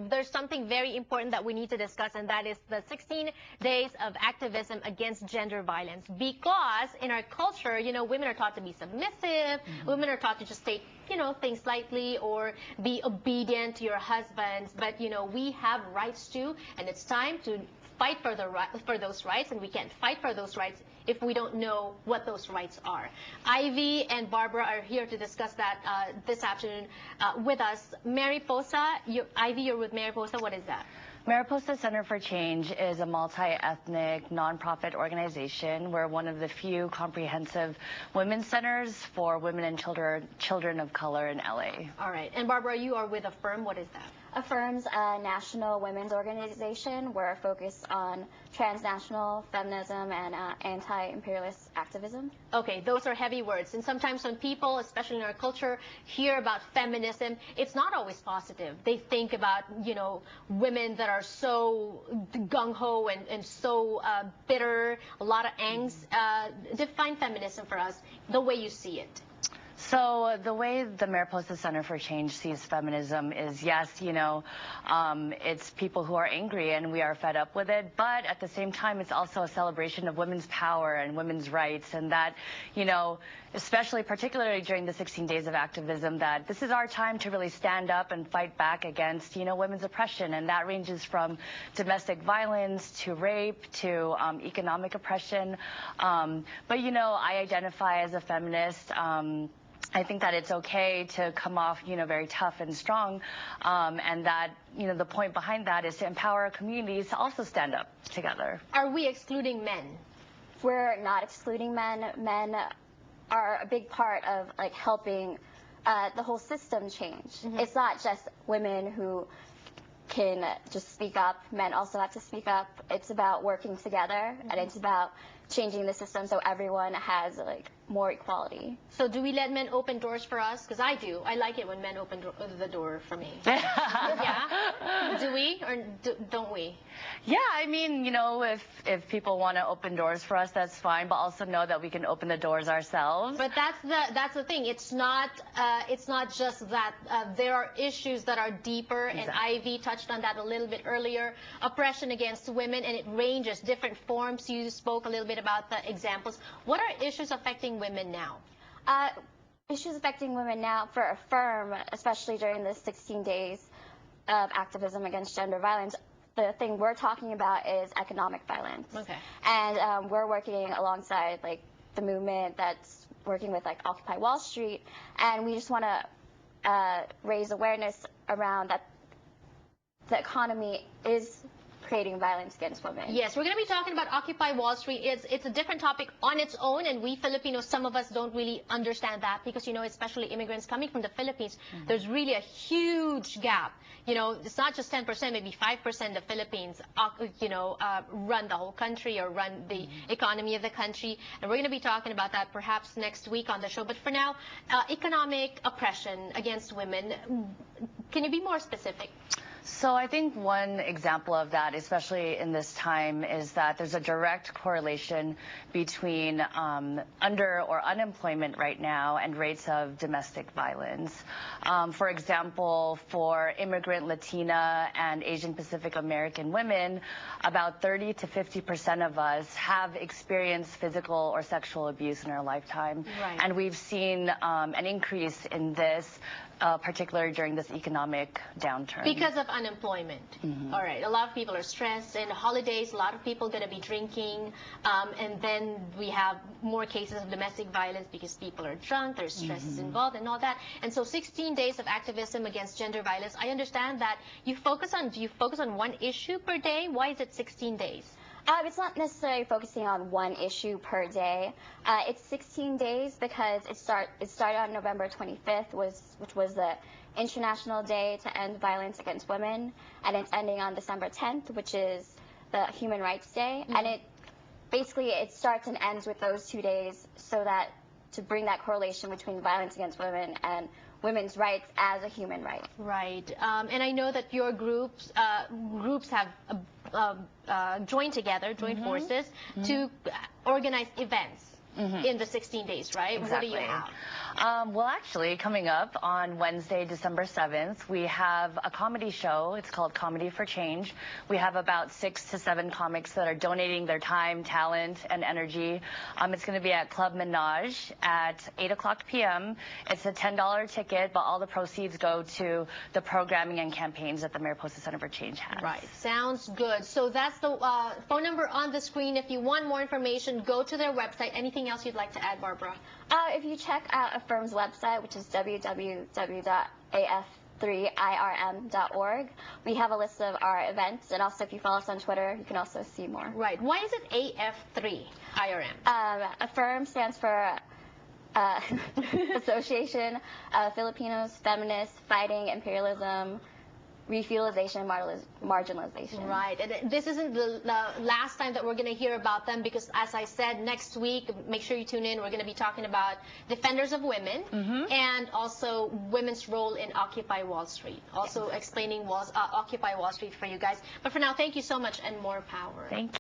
there's something very important that we need to discuss, and that is the 16 days of activism against gender violence. Because in our culture, you know, women are taught to be submissive, women are taught to just take, you know, things lightly or be obedient to your husbands. But, you know, we have rights too, and it's time to fight for those rights, and we can't fight for those rights if we don't know what those rights are. Ivy and Barbara are here to discuss that this afternoon with us. Mariposa, Ivy, you're with Mariposa. What is that? Mariposa Center for Change is a multi-ethnic nonprofit organization. We're one of the few comprehensive women's centers for women and children of color in LA. All right. And Barbara, you are with Affirm. What is that? Affirm's a national women's organization. We're focused on transnational feminism and anti-imperialist activism. Okay, those are heavy words. And sometimes when people, especially in our culture, hear about feminism, it's not always positive. They think about, you know, women that are so gung-ho and so bitter, a lot of angst. Define feminism for us the way you see it. So the way the Mariposa Center for Change sees feminism is, yes, you know, it's people who are angry and we are fed up with it, but at the same time, it's also a celebration of women's power and women's rights, and that, you know, especially particularly during the 16 days of activism, that this is our time to really stand up and fight back against, you know, women's oppression, and that ranges from domestic violence to rape to economic oppression. But, you know, I identify as a feminist. I think that it's okay to come off, you know, very tough and strong, and that, you know, the point behind that is to empower our communities to also stand up together. Are we excluding men? We're not excluding men. Men are a big part of, like, helping the whole system change. It's not just women who can just speak up. Men also have to speak up. It's about working together, and it's about changing the system so everyone has, like, more equality. So do we let men open doors for us? Because I do. I like it when men open the door for me. Yeah? Do we or don't we? Yeah, I mean, you know, if people want to open doors for us, that's fine, but also know that we can open the doors ourselves. But that's the thing. It's not just that. There are issues that are deeper, and Ivy touched on that a little bit earlier. Oppression against women, and it ranges different forms. You spoke a little bit about the examples. What are issues affecting women now? Issues affecting women now for Affirm, especially during the 16 days of activism against gender violence, the thing we're talking about is economic violence. Okay. And we're working alongside, like, the movement that's working with, like, Occupy Wall Street, and we just want to raise awareness around that the economy is creating violence against women. Yes, we're going to be talking about Occupy Wall Street. It's a different topic on its own, and we Filipinos, some of us don't really understand that because, you know, especially immigrants coming from the Philippines, there's really a huge gap. You know, it's not just 10%, maybe 5% of Philippines, you know, run the whole country or run the economy of the country. And we're going to be talking about that perhaps next week on the show. But for now, economic oppression against women. Can you be more specific? So I think one example of that, especially in this time, is that there's a direct correlation between under or unemployment right now and rates of domestic violence. For example, for immigrant Latina and Asian Pacific American women, about 30 to 50% of us have experienced physical or sexual abuse in our lifetime. Right. And we've seen an increase in this, particularly during this economic downturn. Because of unemployment. All right. A lot of people are stressed, and holidays, a lot of people going to be drinking, and then we have more cases of domestic violence because people are drunk, there's stresses involved and all that. And so 16 days of activism against gender violence. I understand that do you focus on one issue per day? Why is it 16 days? It's not necessarily focusing on one issue per day. It's 16 days because it started on November 25th, which was the International Day to End Violence Against Women, and it's ending on December 10th, which is the Human Rights Day. And it starts and ends with those 2 days so that to bring that correlation between violence against women and women's rights as a human right. Right. And I know that your groups have joined forces to organize events. in the 16 days, right? Exactly. What do you have? Well, actually, coming up on Wednesday, December 7th, we have a comedy show. It's called Comedy for Change. We have about 6 to 7 comics that are donating their time, talent, and energy. It's going to be at Club Minaj at 8 o'clock p.m. It's a $10 ticket, but all the proceeds go to the programming and campaigns that the Mariposa Center for Change has. Right. Sounds good. So that's the phone number on the screen. If you want more information, go to their website. Anything else you'd like to add, Barbara? If you check out Affirm's website, which is www.af3irm.org, we have a list of our events, and also if you follow us on Twitter, you can also see more. Right. Why is it AF3IRM? Affirm stands for Association of Filipinos Feminists Fighting Imperialism, Refuelization, Marginalization. Right, and this isn't the last time that we're going to hear about them, because as I said, next week, make sure you tune in, we're going to be talking about defenders of women and also women's role in Occupy Wall Street, also explaining Occupy Wall Street for you guys. But for now, thank you so much, and more power. Thank you.